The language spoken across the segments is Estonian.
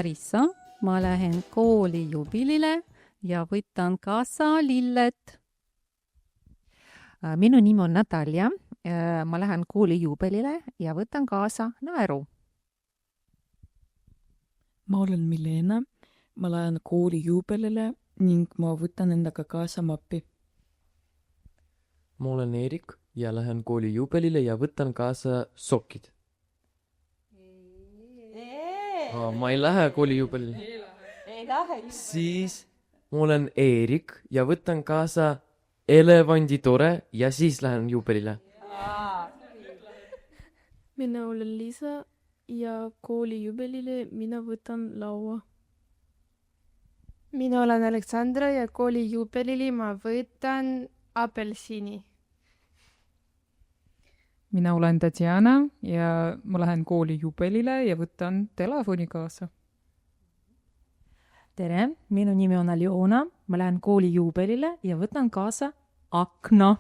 Larissa, ma lähen kooli jubilile ja võtan kaasa lillet. Minu nimi on Natalja. Ma lähen kooli juubelile ja võtan kaasa naeru. Ma olen Milena. Ma lähen kooli juubelile ning ma võtan endaga kaasa mappi. Ma olen Eerik ja lähen kooli juubelile ja võtan kaasa sokid. Ma ei lähe kooli juubelile. Siis ma olen Eerik ja võtan kaasa elevanditore ja siis lähen juubelile. Mina olen Liisa ja kooli juubelile mina võtan laua. Mina olen Aleksandra ja kooli juubelile ma võtan apelsini. Mina olen Tatjana ja ma lähen kooli juubelile ja võtan telefoni kaasa. Tere, minu nimi on Aljona. Ma lähen kooli juubelile ja võtan kaasa akna.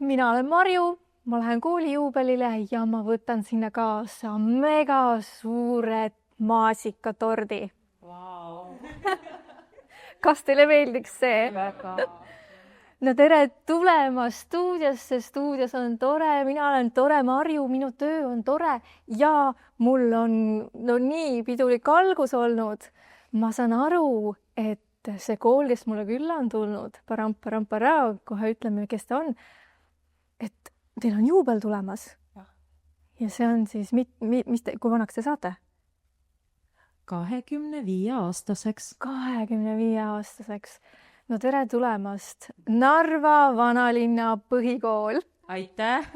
Mina olen Marju. Ma lähen kooli juubelile ja ma võtan sinna kaasa mega suured maasikatordi. Wow. Kas teile meeldiks see? Väga. No tere tulemast stuudiosse. Stuudios on tore. Mina olen tore Marju. Minu töö on tore ja mul on nii pidulik algus olnud. Ma saan aru, et see kool, kes mulle külla on tulnud, kohe ütleme, kes ta on, et teil on juubel tulemas. Ja see on siis, kui vanaks te saate? 25-aastaseks. 25-aastaseks. No tere tulemast. Narva vanalinna põhikool. Aitäh!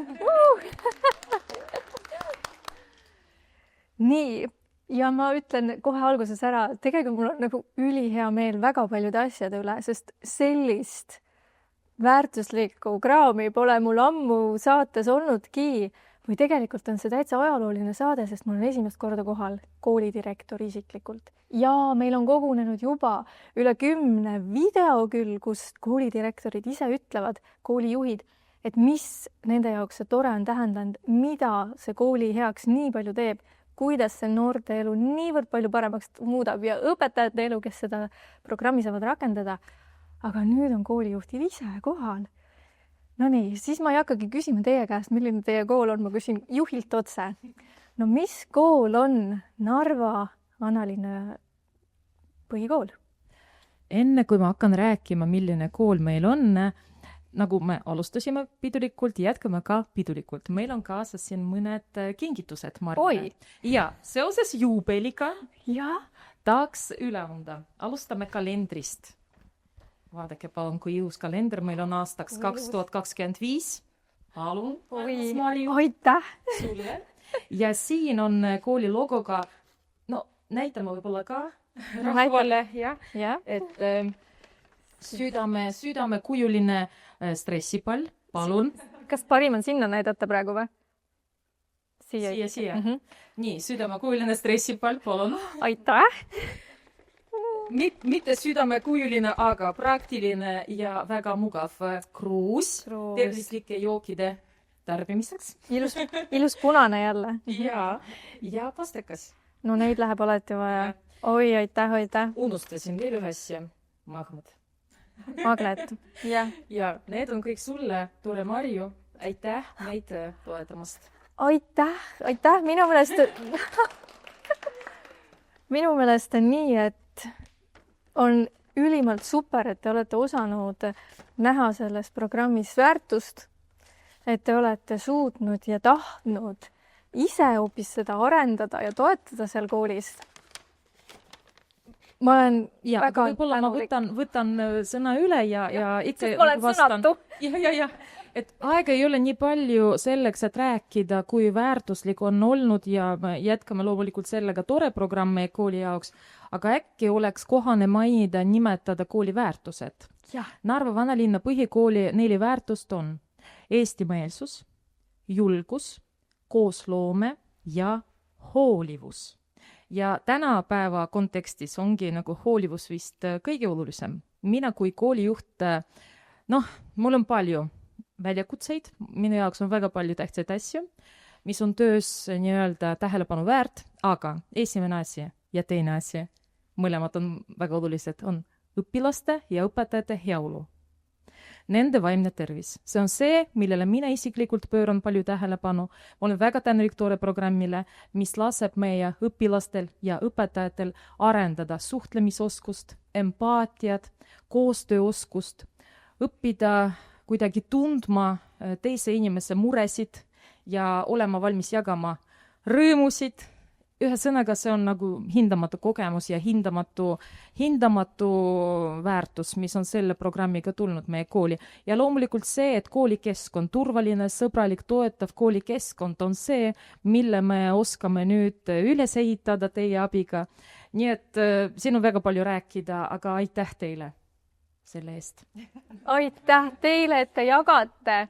Nii, ja ma ütlen kohe alguses ära, tegelikult mul on nagu ülihea meel väga paljude asjade üle, sest sellist väärtuslikku kraami pole mul ammu saates olnudki. Või tegelikult on see täitsa ajalooline saade, sest mul on esimest korda kohal koolidirektor isiklikult. Ja meil on kogunenud juba üle 10 video küll, kus koolidirektorid ise ütlevad, koolijuhid, et mis nende jaoks see tore on tähendanud, mida see kooli heaks nii palju teeb, kuidas see noorte elu niivõrd palju paremaks muudab ja õpetajate elu, kes seda programmi saavad rakendada. Aga nüüd on koolijuhtid ise kohal. No nii, siis ma ei hakkagi küsima teie käest, milline teie kool on, ma küsin juhilt otse. No mis kool on Narva vanalinna põhikool? Enne kui ma hakkan rääkima, milline kool meil on, nagu me alustasime pidulikult, jätkame ka pidulikult. Meil on kaasas siin mõned kingitused, Marjane. Ja seoses juubeliga tahaks üle anda. Alustame kalendrist. Vaadake palun, kui jõus kalender meil on aastaks 2025. Palun. Aitäh! Sulle. Ja siin on kooli logoga, no näitame võib-olla ka rahvale, et südame kujuline stressipall, palun. Kas parim on sinna näidata praegu või? Siia. Nii, südamekujuline stressipall, palun. Aitäh! Mitte südamekujuline, aga praktiline ja väga mugav kruus tervislike jookide tarbimiseks. Ilus punane jälle. Ja pastekas. No neid läheb alati vaja. Oi, aitäh. Unustasin veel ühe asja. Magnet. Ja need on kõik sulle, tore Marju. Aitäh meid toetamast. Aitäh. Minu meelest on nii, et on ülimalt super, et te olete osanud näha selles programmis väärtust, et te olete suutnud ja tahtnud ise hoopis seda arendada ja toetada seal koolis. Ma olen väga tänulik. Ma võtan sõna üle ja ikka ma olen vastan. Sõnatu. Ja. Et aega ei ole nii palju selleks, et rääkida, kui väärtuslik on olnud ja jätkame loomulikult sellega tore programm meie kooli jaoks, aga äkki oleks kohane mainida, nimetada kooli väärtused. Narva vanalinna põhikooli 4 väärtust on eestimeelsus, julgus, koosloome ja hoolivus. Ja tänapäeva kontekstis ongi nagu hoolivus vist kõige olulisem. Mina kui koolijuht, mul on palju väljakutseid, minu jaoks on väga palju tähtsaid asju, mis on töös nii-öelda tähelepanu väärt, aga esimene asi, ja teine asi, mõlemad on väga olulised, on õpilaste ja õpetajate heaolu. Nende vaimne tervis. See on see, millele mina isiklikult pööran palju tähelepanu. Ma olen väga tänulik Tore programmile, mis laseb meie õpilastel ja õpetajatel arendada suhtlemisoskust, empaatiat, koostööoskust, õppida kuidagi tundma teise inimese muresid ja olema valmis jagama rõõmusid. Ühesõnaga, see on nagu hindamatu kogemus ja hindamatu väärtus, mis on selle programmiga tulnud meie kooli. Ja loomulikult see, et koolikeskkond, turvaline, sõbralik, toetav koolikeskkond on see, mille me oskame nüüd üles ehitada teie abiga. Nii et siin on väga palju rääkida, aga aitäh teile selle eest. Aitäh teile, et te jagate.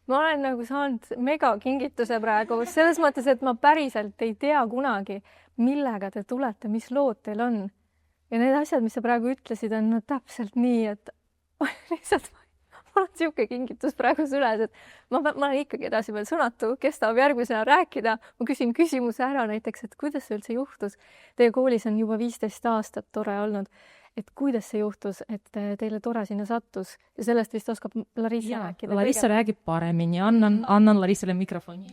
Ma olen nagu saanud megakingituse praegu, selles mõttes, et ma päriselt ei tea kunagi, millega te tulete, mis lood teil on. Ja need asjad, mis sa praegu ütlesid, on täpselt nii, et lihtsalt mul on siuke kingitus praegu süles, et ma olen ikkagi edasi veel sõnatu, kes tahab järgmisena rääkida. Ma küsin küsimuse ära näiteks, et kuidas see üldse juhtus. Teie koolis on juba 15 aastat Tore olnud. Et kuidas see juhtus, et teile Tore sinna sattus ja sellest vist oskab Larissa rääkida? Larissa räägib paremini. Annan Larissale mikrofoni.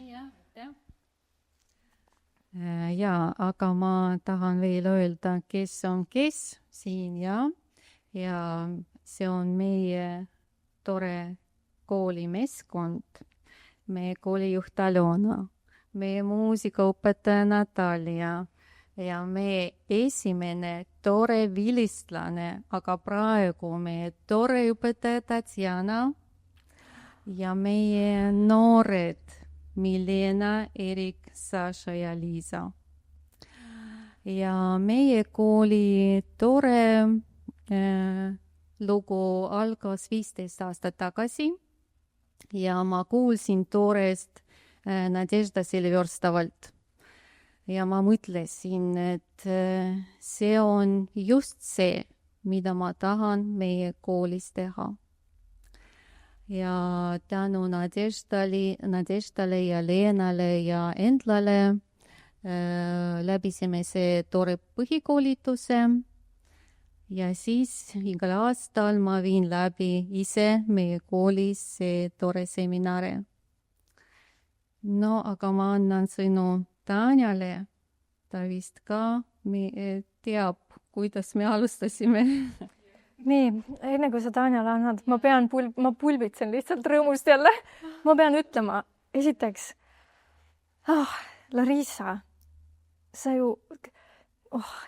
Ja, aga ma tahan veel öelda, kes on kes siin ja see on meie Tore koolimeskond, meie koolijuht Alona, meie muusikaõpetaja Natalia ja meie esimene Tore vilistlane, aga praegu meie Tore õpetaja Tatjana ja meie noored Milena, Erik, Saša ja Liisa. Ja meie kooli Tore lugu algas 15 aastat tagasi ja ma kuulsin Torest Nadežda Silverstavalt. Ja ma mõtlesin, et see on just see, mida ma tahan meie koolis teha. Ja tänu Nadeždale ja Leenale ja Endlale läbisime see Tore põhikoolituse ja siis igal aastal ma viin läbi ise meie koolis see Tore seminare. No, aga ma annan sõnu Tanjale, ta vist ka teab, kuidas me alustasime. Nii, enne kui sa Tanjale annad, ma pulbitsen lihtsalt rõõmust jälle. Ma pean ütlema, esiteks, Larissa, sa ju,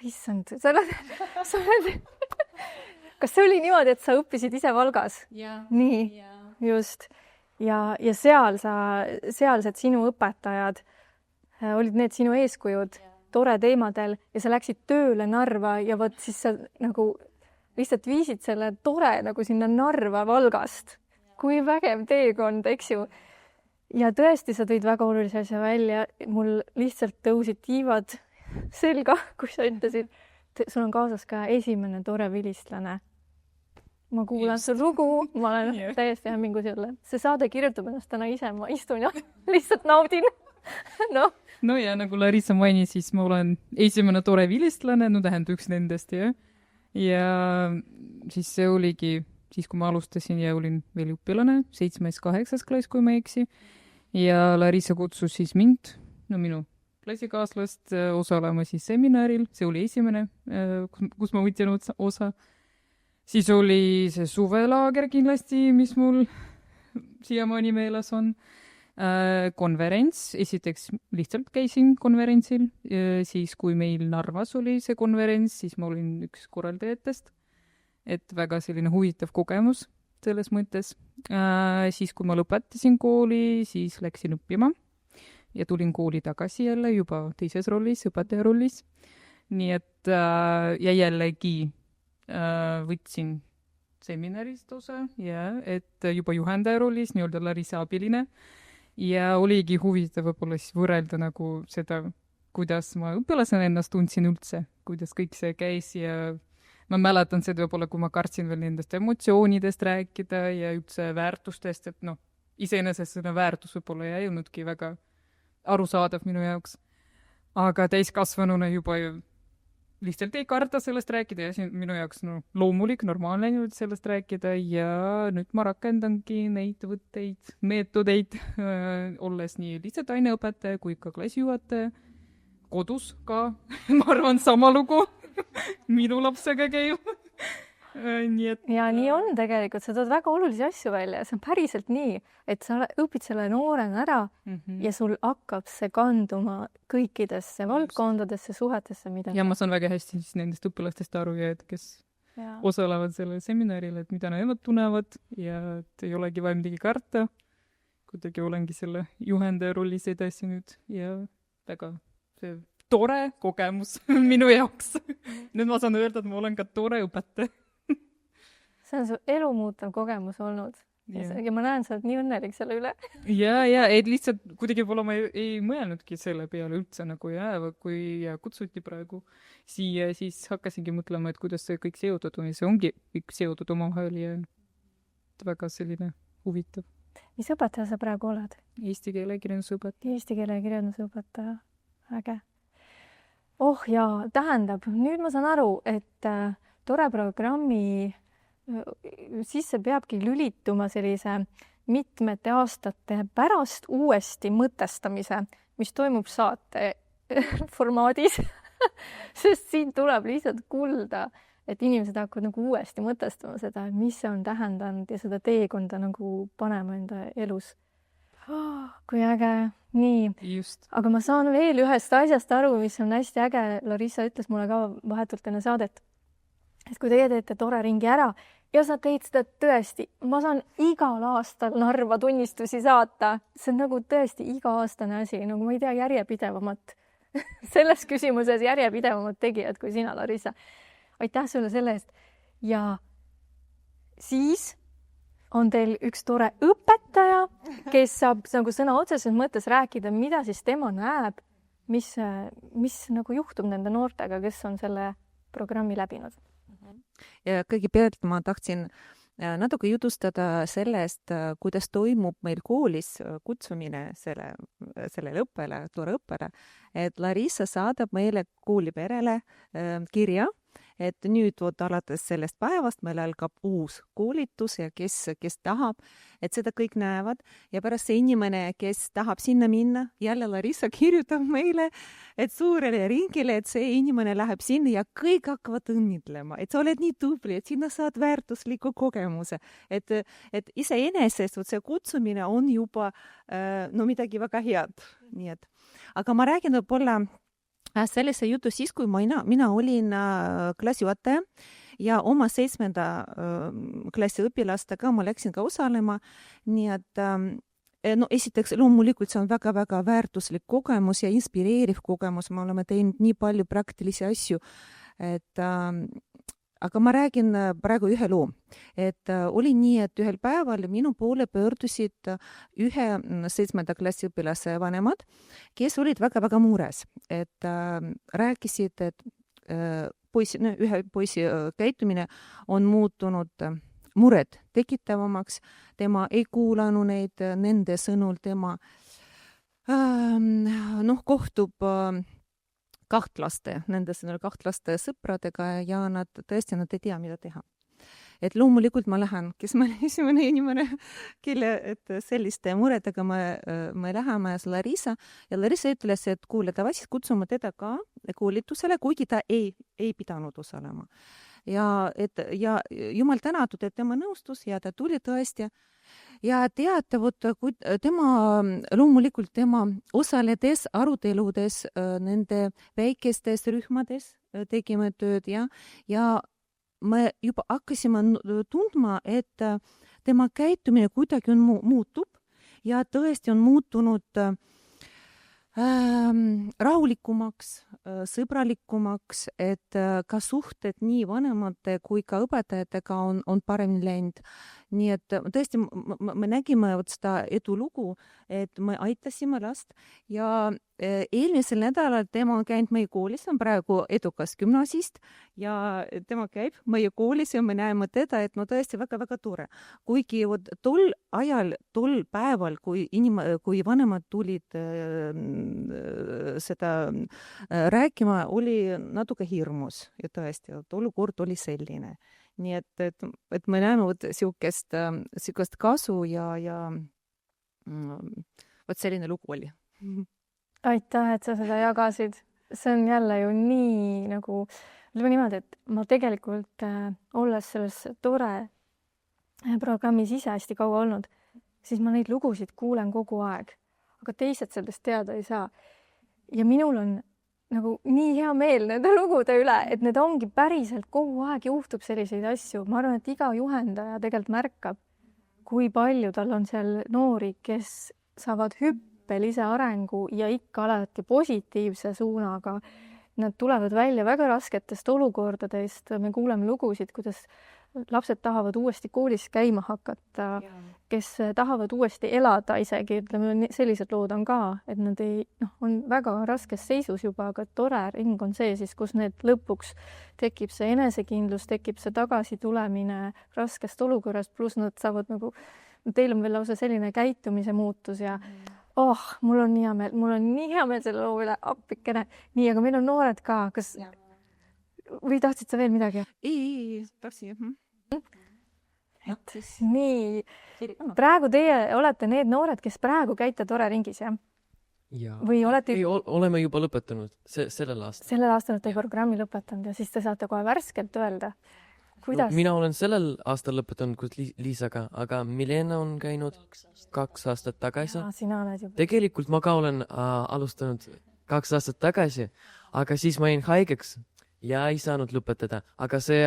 issand, sa oled, kas see oli niimoodi, et sa õppisid ise Valgas? Nii, just. Ja sealsed sinu õpetajad olid need sinu eeskujud Tore teemadel ja sa läksid tööle Narva ja võt siis sa nagu lihtsalt viisid selle Tore nagu sinna Narva Valgast. Kui vägev teekond, eks ju. Ja tõesti, sa tõid väga olulise asja välja. Mul lihtsalt tõusid tiivad selga, kui sa ütlesid. Sul on kaasas ka esimene Tore vilistlane. Ma kuulan su lugu, ma olen täiesti hämmingus jälle. See saade kirjutab ennast täna ise, ma istun ja lihtsalt naudin. No ja nagu Larissa mainis, siis ma olen esimene Tore vilistlane, no tähendab üks nendest, jah. Ja siis see oligi, siis kui ma alustasin ja olin veel õpilane, 7.-8. klass, kui ma eksi. Ja Larissa kutsus siis mind, no minu klassikaaslast osalema siis seminaril, see oli esimene, kus ma võtsin osa. Siis oli see suvelaager kindlasti, mis mul siiamaani meeles on. Konverents, esiteks lihtsalt käisin konverentsil, siis kui meil Narvas oli see konverents, siis ma olin üks korraldajatest, et väga selline huvitav kogemus selles mõttes. Siis kui ma lõpetasin kooli, siis läksin õppima ja tulin kooli tagasi jälle juba teises rollis, õpetaja rollis. Nii et ja jällegi võtsin seminarist osa ja et juba juhendaja rollis, nii-öelda Larissa abiline. Ja oligi huvitav võib-olla siis võrrelda nagu seda, kuidas ma õpilasena ennast tundsin üldse, kuidas kõik see käis ja ma mäletan seda võib-olla, kui ma kartsin veel nendest emotsioonidest rääkida ja üldse väärtustest, et iseenesest seda väärtus võib-olla ei olnudki väga arusaadav minu jaoks. Aga täiskasvanuna juba lihtsalt ei karda sellest rääkida ja see on minu jaoks loomulik, normaalne niimoodi sellest rääkida ja nüüd ma rakendangi neid võtteid, meetodeid, olles nii lihtsalt aineõpetaja kui ka klassijuhataja, kodus ka, ma arvan, sama lugu minu lapsega käib. Nii et... Ja nii on tegelikult, sa tood väga olulisi asju välja, see on päriselt nii, et sa õpid selle noorena ära ja sul hakkab see kanduma kõikidesse valdkondadesse, suhetesse, mida... Ja ma saan väga hästi siis nendest õpilastest aru ja et kes osalevad sellel seminaril, et mida nemad tunnevad ja et ei olegi vaja midagi karta. Kuidagi olengi selle juhendaja rollis edasi nüüd ja väga see tore kogemus minu jaoks. Nüüd ma saan öelda, et ma olen ka tore õpetaja. See on su elu muutav kogemus olnud. Ja ma näen, sa oled nii õnnelik selle üle. ja, et lihtsalt kuidagi võib-olla ma ei mõelnudki selle peale üldse nagu kui kutsuti praegu siia, siis hakkasingi mõtlema, et kuidas see kõik seotud on ja see ongi kõik seotud omavahel ja väga selline huvitav. Mis õpetaja sa praegu oled? Eesti keele kirjandusõpetaja. Eesti keele kirjandusõpetaja. Äge. Oh jaa, tähendab, nüüd ma saan aru, et tore programmi sisse peabki lülituma sellise mitmete aastate pärast uuesti mõtestamise, mis toimub saate formaadis. Sest siin tuleb lihtsalt kuulda, et inimesed hakkavad nagu uuesti mõtestama seda, mis see on tähendanud ja seda teekonda nagu panema enda elus. Kui äge. Nii. Just. Aga ma saan veel ühest asjast aru, mis on hästi äge. Larissa ütles mulle ka vahetult enne saadet, et kui teie teete tore ringi ära ja sa teed seda tõesti, ma saan igal aastal Narva tunnistusi saata. See on nagu tõesti iga-aastane asi, nagu ma ei tea järjepidevamat selles küsimuses järjepidevamat tegijad kui sina, Larissa. Aitäh sulle selle eest. Ja siis on teil üks tore õpetaja, kes saab nagu sõna otseses mõttes rääkida, mida siis tema näeb, mis nagu juhtub nende noortega, kes on selle programmi läbinud. Ja kõigepealt ma tahtsin natuke jutustada sellest, kuidas toimub meil koolis kutsumine sellele õppele, tore õppele, et Larissa saadab meile kooliperele kirja, et nüüd alates sellest päevast meil algab uus koolitus ja kes tahab, et seda kõik näevad ja pärast see inimene, kes tahab sinna minna, jälle Larissa kirjutab meile, et suurele ringile, et see inimene läheb sinna ja kõik hakkavad õnnitlema, et sa oled nii tubli, et sinna saad väärtusliku kogemuse, et iseenesest see kutsumine on juba midagi väga head. Nii et. Aga ma räägin võib-olla sellise jutu siis, kui mina olin klassijuhataja ja oma 7. klassi õpilastega ma läksin ka osalema. Nii et esiteks loomulikult see on väga-väga väärtuslik kogemus ja inspireeriv kogemus. Me oleme teinud nii palju praktilisi asju, aga ma räägin praegu ühe loo. Et oli nii, et ühel päeval minu poole pöördusid ühe 7. klassi õpilase vanemad, kes olid väga-väga mures. Et rääkisid, et ühe poisi käitumine on muutunud mured tekitavamaks. Tema ei kuulanud neid, nende sõnul tema kohtub kahtlaste sõpradega ja nad tõesti ei tea, mida teha. Et loomulikult ma lähen, kes ma olen esimene inimene, kelle selliste muredega me läheme Larissa ja Larissa ütles, et kuule, ta siis kutsume teda ka koolitusele, kuigi ta ei pidanud osalema. Ja jumal tänatud, et tema nõustus ja ta tuli tõesti. Ja teate, loomulikult tema osaledes aruteludes nende väikestes rühmades tegime tööd ja me juba hakkasime tundma, et tema käitumine kuidagi on muutub ja tõesti on muutunud rahulikumaks, sõbralikumaks, et ka suhted nii vanemate kui ka õpetajatega on paremini läinud. nii et tõesti me nägime seda edulugu, et me aitasime last ja eelmisel nädalal tema on käinud meie koolis, on praegu edukas gümnasist ja tema käib meie koolis ja me näeme teda, et tõesti väga-väga tore. Kuigi tol ajal, tol päeval, kui vanemad tulid seda rääkima, oli natuke hirmus ja tõesti, olukord oli selline. Nii et me näeme siukest kasu ja selline lugu oli. Aitäh, et sa seda jagasid. See on jälle ju nii nagu, ütleme niimoodi, et ma tegelikult olles selles tore programmis ise hästi kaua olnud, siis ma neid lugusid kuulen kogu aeg, aga teised sellest teada ei saa. Ja minul on nagu nii hea meel nende lugude üle, et need ongi päriselt kogu aeg juhtub selliseid asju. Ma arvan, et iga juhendaja tegelikult märkab, kui palju tal on seal noori, kes saavad hüppelise arengu ja ikka alati positiivse suunaga. Nad tulevad välja väga rasketest olukordadest. Me kuuleme lugusid, kuidas lapsed tahavad uuesti koolis käima hakata, kes tahavad uuesti elada isegi, ütleme, sellised lood on ka, et nad on väga raskes seisus juba, aga tore ring on see siis, kus need lõpuks tekib see enesekindlus, tekib see tagasitulemine raskest olukorrast, pluss nad saavad nagu, teil on veel lausa selline käitumise muutus ja mul on nii hea meel selle loo üle, appikene. Nii, aga meil on noored ka, kas või tahtsid sa veel midagi? Ei, tahtsin. Nii, praegu teie olete need noored, kes praegu käite Tore ringis, jah? Ja. Või olete... Ei, oleme juba lõpetanud sellel aastal. Sellel aastal olete programmi lõpetanud ja siis te saate kohe värskelt öelda. Kuidas? No, mina olen sellel aastal lõpetanud koos Liisaga, aga Milena on käinud 2 aastat tagasi. Sina oled juba. Tegelikult ma ka olen alustanud 2 aastat tagasi, aga siis ma jäin haigeks ja ei saanud lõpetada. Aga see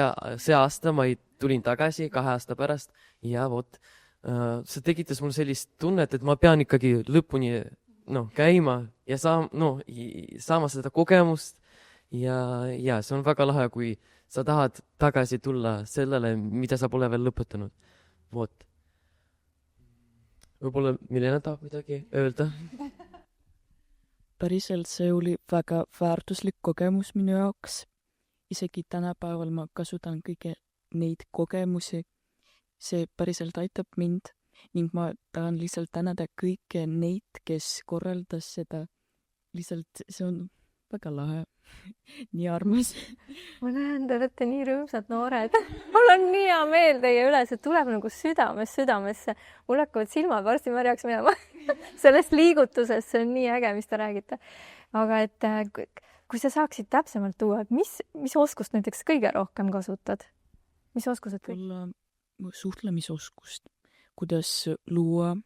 aasta ma tulin tagasi 2 aasta pärast ja see tekitas mul sellist tunnet, et ma pean ikkagi lõpuni käima ja saama seda kogemust ja see on väga lahe, kui sa tahad tagasi tulla sellele, mida sa pole veel lõpetanud. Võib-olla Milena tahab midagi öelda? Päriselt see oli väga väärtuslik kogemus minu jaoks. Isegi tänapäeval ma kasutan kõige neid kogemusi. See päriselt aitab mind ning ma tahan lihtsalt tänada kõike neid, kes korraldas seda. Lihtsalt see on väga lahe. Nii armas. Ma näen, te olete nii rõõmsad noored. Mul on nii hea meel teie üle, see tuleb nagu südamesse. Mul hakkavad silmad varsti märjaks minema sellest liigutusest, see on nii äge, mis te räägite. Aga et kui sa saaksid täpsemalt tuua, et mis oskust näiteks kõige rohkem kasutad? Mis oskused kõik? Suhtlemisoskust, kuidas luua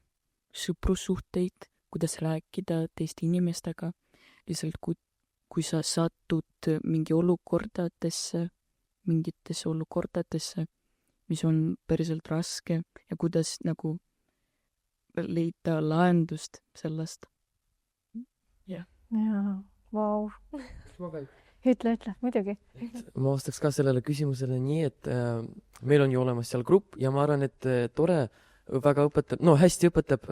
sõprussuhteid, kuidas rääkida teiste inimestega, lihtsalt kui sa satud mingitesse olukordadesse, mis on päriselt raske ja kuidas nagu leida lahendust sellest. Jaa, vau. Ütle, muidugi. Ma vastaks ka sellele küsimusele nii, et meil on ju olemas seal grupp ja ma arvan, et tore väga hästi õpetab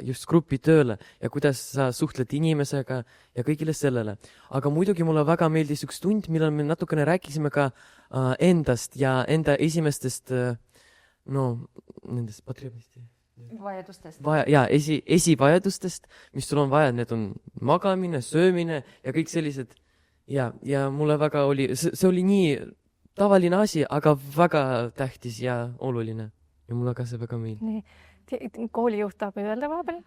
just grupi tööle ja kuidas sa suhtled inimesega ja kõigile sellele. Aga muidugi mulle väga meeldis üks tund, millal me natukene rääkisime ka endast ja enda esimestest nendest vajadustest. Esivajadustest, mis sul on vaja, need on magamine, söömine ja kõik sellised. Ja mulle väga see oli nii tavaline asi, aga väga tähtis ja oluline. Ja mulle ka see väga meeldib. Koolijuht tahab öelda vahepeal?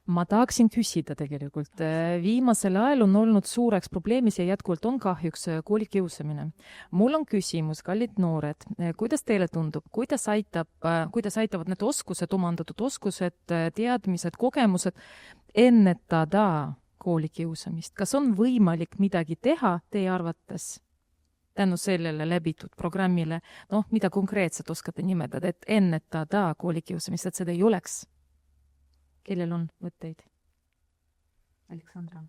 Ma tahaksin küsida tegelikult. Viimasel ajal on olnud suureks probleemis ja jätkuvalt on kahjuks koolikiusamine. Mul on küsimus, kallid noored, kuidas teile tundub, kuidas aitavad need oskused, omandatud oskused, teadmised, kogemused ennetada koolikiusamist? Kas on võimalik midagi teha teie arvates tänu sellele läbitud programmile, mida konkreetselt oskate nimetada, et ennetada koolikiusamist, et seda ei oleks? Kellel on mõtteid? Aleksandra.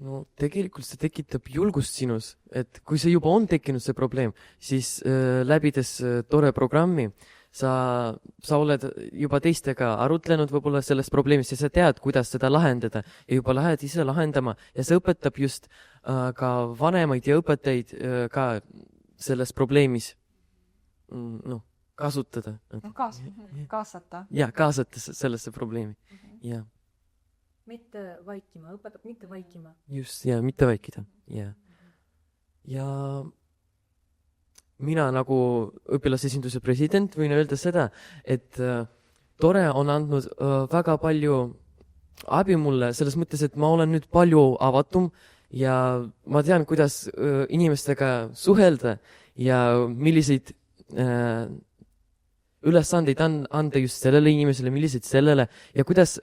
no tegelikult see tekitab julgust sinus, et kui see juba on tekkinud, see probleem, siis läbides tore programmi, sa oled juba teistega arutlenud võib-olla sellest probleemist ja sa tead, kuidas seda lahendada ja juba lähed ise lahendama ja see õpetab just ka vanemaid ja õpetajaid ka selles probleemis kasutada. Kaasata. Ja, kaasata sellesse probleemi. Ja. Mitte vaikima, õpetab mitte vaikima. Just, ja mitte vaikida. Ja mina nagu õpilasesinduse president võin öelda seda, et tore on andnud väga palju abi mulle selles mõttes, et ma olen nüüd palju avatum ja ma tean, kuidas inimestega suhelda ja milliseid ülesandeid anda just sellele inimesele, milliseid sellele ja kuidas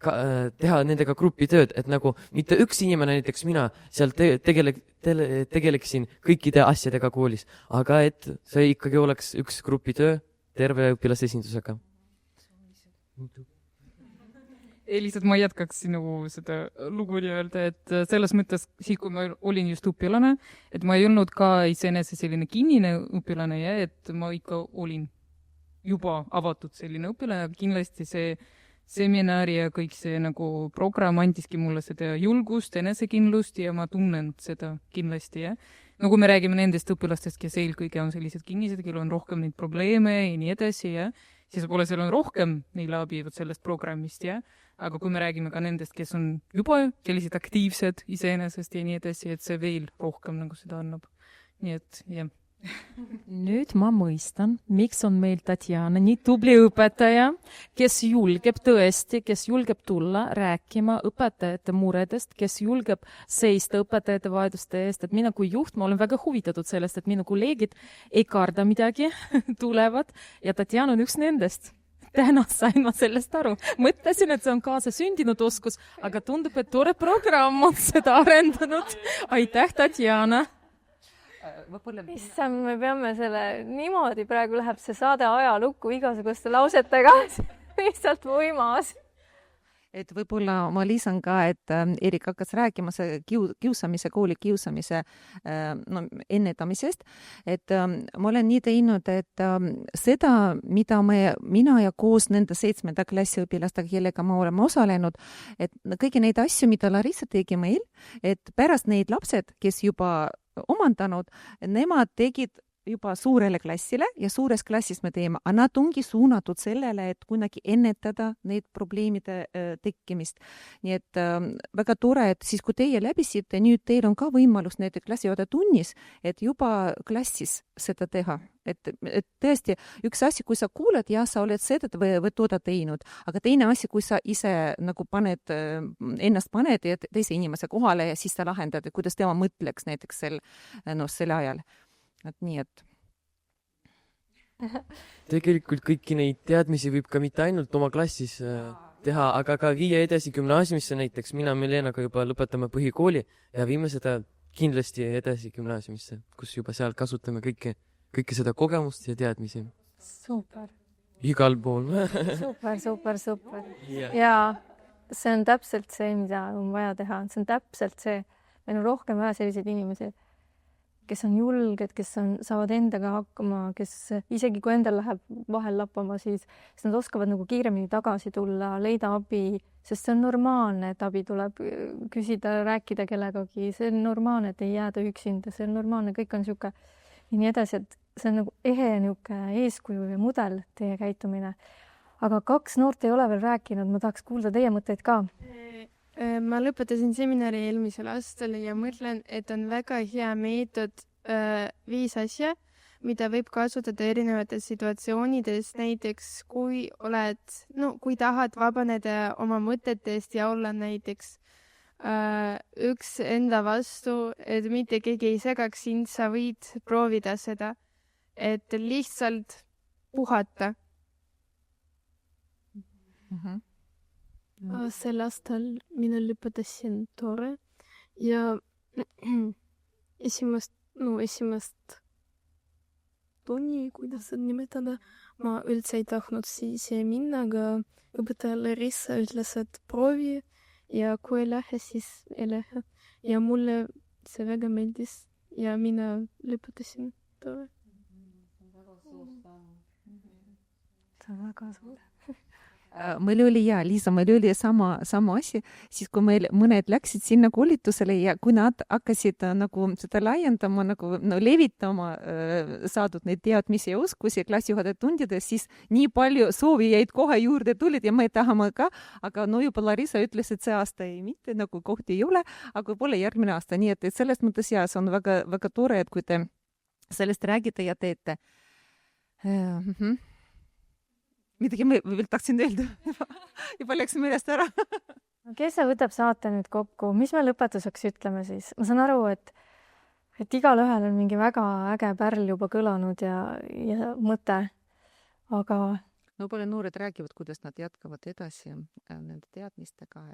teha nendega grupitööd, et nagu mitte üks inimene, näiteks mina, seal tegeleksin kõikide asjadega koolis, aga et see ikkagi oleks üks grupitöö terve õpilasesindusega. Lihtsalt ma jätkaks sinu seda lugu nii-öelda, et selles mõttes, siis kui ma olin just õpilane, et ma ei olnud ka iseenese selline kinnine õpilane ja et ma ikka olin juba avatud selline õpilane, kindlasti see seminari ja kõik see nagu programm andiski mulle seda julgust, enesekindlust ja ma tunnen seda kindlasti, jah. No kui me räägime nendest õpilastest, kes eelkõige on sellised kinnised, kellel on rohkem neid probleeme ja nii edasi, jah, siis võib-olla seal on rohkem neile abivad sellest programmist, jah. Aga kui me räägime ka nendest, kes on juba sellised aktiivsed iseenesest ja nii edasi, et see veel rohkem nagu seda annab. Nii et, jah. Nüüd ma mõistan, miks on meil Tatjana nii tubli õpetaja, kes julgeb tõesti, kes julgeb tulla rääkima õpetajate muredest, kes julgeb seista õpetajate vajaduste eest, et mina kui juht, ma olen väga huvitatud sellest, et minu kolleegid ei karda midagi, tulevad ja Tatjana on üks nendest. Täna sain ma sellest aru. Mõtlesin, et see on kaasasündinud oskus, aga tundub, et tore programm on seda arendanud. Aitäh, Tatjana! Issam, me peame selle niimoodi, praegu läheb see saade ajalukku igasuguste lausetega, lihtsalt võimas. Et võib-olla ma lisan ka, et Erik hakkas rääkima see kiusamise, kooli kiusamise ennetamisest, et ma olen nii teinud, et seda, mida mina ja koos nende 7. klassi õpilastega, kellega ma oleme osalenud, et kõigi neid asju, mida Larissa tegi meil, et pärast neid lapsed, kes juba omandanud, nemad tegid juba suurele klassile ja suures klassis me teeme, aga nad ongi suunatud sellele, et kunagi ennetada neid probleemide tekkimist. Nii et väga tore, et siis kui teie läbisite, nüüd teil on ka võimalus näiteks klassijuhataja tunnis, et juba klassis seda teha. Et tõesti, üks asi, kui sa kuuled, ja sa oled seda või toda teinud, aga teine asi, kui sa ise nagu ennast paned teise inimese kohale ja siis sa lahendad, et kuidas tema mõtleks näiteks selle ajal. Et nii, et tegelikult kõiki neid teadmisi võib ka mitte ainult oma klassis teha, aga ka viia edasi gümnaasiumisse näiteks. Mina Milenaga juba lõpetame põhikooli ja viime seda kindlasti edasi gümnaasiumisse, kus juba seal kasutame kõike seda kogemust ja teadmisi. Super. Igal pool. Super. Ja see on täpselt see, mida on vaja teha. See on täpselt see. Meil on rohkem vaja selliseid inimesi, kes on julged, kes saavad endaga hakkama, kes isegi kui endal läheb vahel lappama, siis nad oskavad nagu kiiremini tagasi tulla, leida abi, sest see on normaalne, et abi tuleb küsida, rääkida kellegagi, see on normaalne, et ei jääda üksinda, see on normaalne, kõik on niisugune ja nii edasi, et see on nagu ehe niisugune eeskuju ja mudel teie käitumine. Aga 2 noort ei ole veel rääkinud, ma tahaks kuulda teie mõtteid ka. Ma lõpetasin seminari eelmisel aastal ja mõtlen, et on väga hea meetod 5 asja, mida võib kasutada erinevates situatsioonides, näiteks kui tahad vabaneda oma mõtetest ja olla näiteks üks enda vastu, et mitte keegi ei segaks sind, sa võid proovida seda, et lihtsalt puhata. Sel aastal mina lõpetasin tore ja esimest tunni, kuidas seda nimetada, ma üldse ei tahtnud siis minna, aga õpetaja Larissa ütles, et proovi ja kui ei lähe, siis ei lähe. Ja mulle see väga meeldis ja mina lõpetasin tore. see on väga suur. Meil oli Liisa, meil oli sama asi, siis kui meil mõned läksid sinna koolitusele ja kui nad hakkasid nagu seda laiendama, nagu levitama saadud neid teadmisi ja oskusi klassijuhataja tundides, siis nii palju soovijaid kohe juurde tulid ja me tahame ka, aga no juba Larissa ütles, et see aasta mitte nagu kohti ei ole, aga võib-olla järgmine aasta, nii et selles mõttes see on väga, väga tore, et kui te sellest räägite ja teete. Midagi ma veel tahtsin öelda. Juba läks meelest ära. Kes see võtab saate nüüd kokku? Mis me lõpetuseks ütleme siis? Ma saan aru, et igal ühel on mingi väga äge pärl juba kõlanud ja mõte, aga... No palju noored räägivad, kuidas nad jätkavad edasi nende teadmistega.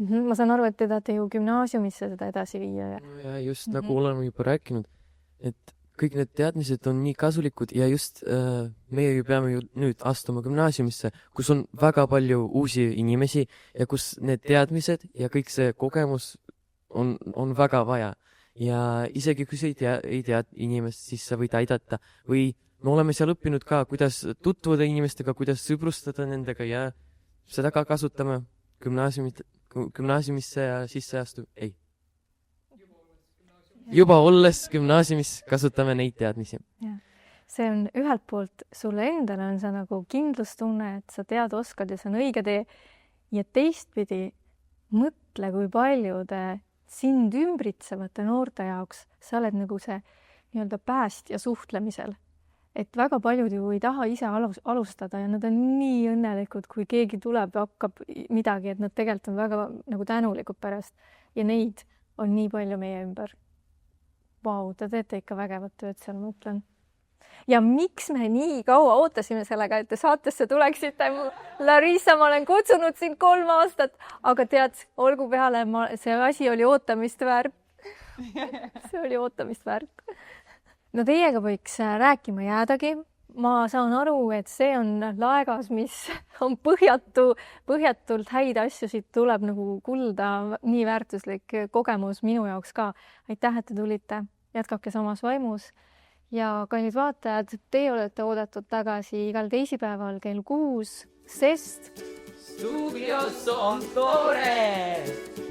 Ma saan aru, et te tahate ju gümnaasiumisse seda edasi viia. Ja just nagu oleme juba rääkinud, et kõik need teadmised on nii kasulikud ja just meie ju peame ju nüüd astuma gümnaasiumisse, kus on väga palju uusi inimesi ja kus need teadmised ja kõik see kogemus on väga vaja. Ja isegi kui sa ei tea inimest, siis sa võid aidata või me oleme seal õppinud ka, kuidas tutvuda inimestega, kuidas sõbrustada nendega ja seda ka kasutame gümnaasiumisse ja sisseastu. Juba olles gümnaasiumis kasutame neid teadmisi. Ja. See on ühelt poolt sulle endale on see nagu kindlustunne, et sa tead, oskad ja see on õige tee. Ja teistpidi mõtle, kui paljude sind ümbritsevate noorte jaoks sa oled nagu see nii-öelda päästja suhtlemisel. Et väga paljud ju ei taha ise alustada ja nad on nii õnnelikud, kui keegi tuleb ja hakkab midagi, et nad tegelikult on väga nagu tänulikud pärast. Ja neid on nii palju meie ümber. Vau, te teete ikka vägevat tööd seal, ma ütlen. Ja miks me nii kaua ootasime sellega, et te saatesse tuleksite? Larissa, ma olen kutsunud sind 3 aastat, aga tead, olgu peale, see asi oli ootamist väärt. See oli ootamist väärt. No teiega võiks rääkima jäädagi. Ma saan aru, et see on laegas, mis on põhjatult häid asju, siit tuleb nagu kulda, nii väärtuslik kogemus minu jaoks ka. Aitäh, et te tulite. Jätkake samas vaimus. Ja kallid vaatajad, teie olete oodatud tagasi igal teisipäeval kell 6, sest... Stuudios on tore!